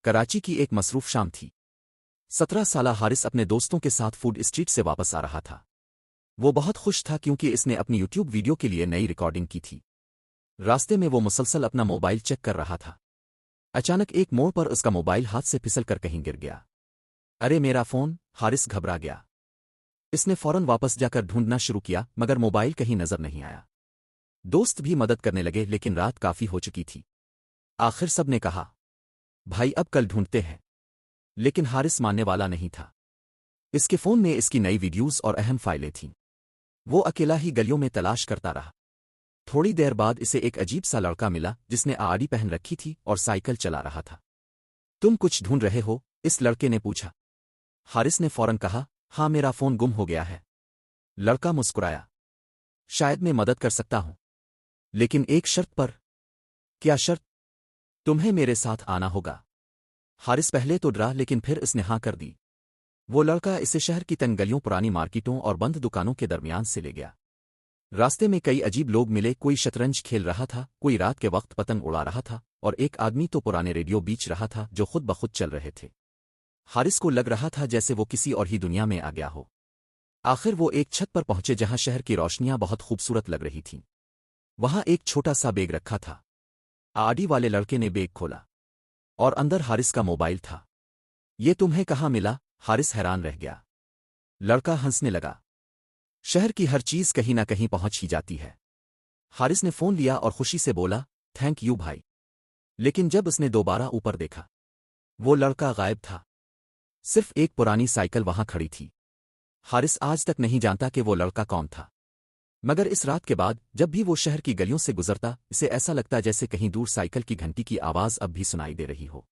कराची की एक मसरूफ शाम थी। 17 साला हारिस अपने दोस्तों के साथ फूड स्ट्रीट से वापस आ रहा था। वो बहुत खुश था क्योंकि इसने अपनी यूट्यूब वीडियो के लिए नई रिकॉर्डिंग की थी। रास्ते में वो मुसलसल अपना मोबाइल चेक कर रहा था। अचानक एक मोड़ पर उसका मोबाइल हाथ से फिसल कर कहीं गिर गया। अरे मेरा फोन! हारिस घबरा गया। इसने फौरन वापस जाकर ढूंढना शुरू किया मगर मोबाइल कहीं नजर नहीं आया। दोस्त भी मदद करने लगे लेकिन रात काफी हो चुकी थी। आखिर सब ने कहा, भाई अब कल ढूंढते हैं। लेकिन हारिस मानने वाला नहीं था। इसके फोन में इसकी नई वीडियोस और अहम फाइलें थीं। वो अकेला ही गलियों में तलाश करता रहा। थोड़ी देर बाद इसे एक अजीब सा लड़का मिला जिसने आड़ी पहन रखी थी और साइकिल चला रहा था। तुम कुछ ढूंढ रहे हो? इस लड़के ने पूछा। हारिस ने फौरन कहा, हाँ मेरा फोन गुम हो गया है। लड़का मुस्कुराया। शायद मैं मदद कर सकता हूं, लेकिन एक शर्त पर। क्या शर्त? तुम्हें मेरे साथ आना होगा। हारिस पहले तो डरा लेकिन फिर इसने हाँ कर दी। वो लड़का इसे शहर की तंग गलियों, पुरानी मार्केटों और बंद दुकानों के दरमियान से ले गया। रास्ते में कई अजीब लोग मिले। कोई शतरंज खेल रहा था, कोई रात के वक्त पतंग उड़ा रहा था और एक आदमी तो पुराने रेडियो बेच रहा था जो खुद बखुद चल रहे थे। हारिस को लग रहा था जैसे वो किसी और ही दुनिया में आ गया हो। आखिर वो एक छत पर पहुंचे जहां शहर की रोशनियां बहुत खूबसूरत लग रही थीं। वहां एक छोटा सा बैग रखा था। आड़ी वाले लड़के ने बैग खोला और अंदर हारिस का मोबाइल था। ये तुम्हें कहाँ मिला? हारिस हैरान रह गया। लड़का हंसने लगा। शहर की हर चीज कहीं ना कहीं पहुंच ही जाती है। हारिस ने फोन लिया और खुशी से बोला, थैंक यू भाई। लेकिन जब उसने दोबारा ऊपर देखा, वो लड़का गायब था। सिर्फ एक पुरानी साइकिल वहां खड़ी थी। हारिस आज तक नहीं जानता कि वो लड़का कौन था, मगर इस रात के बाद जब भी वो शहर की गलियों से गुजरता, इसे ऐसा लगता जैसे कहीं दूर साइकिल की घंटी की आवाज अब भी सुनाई दे रही हो।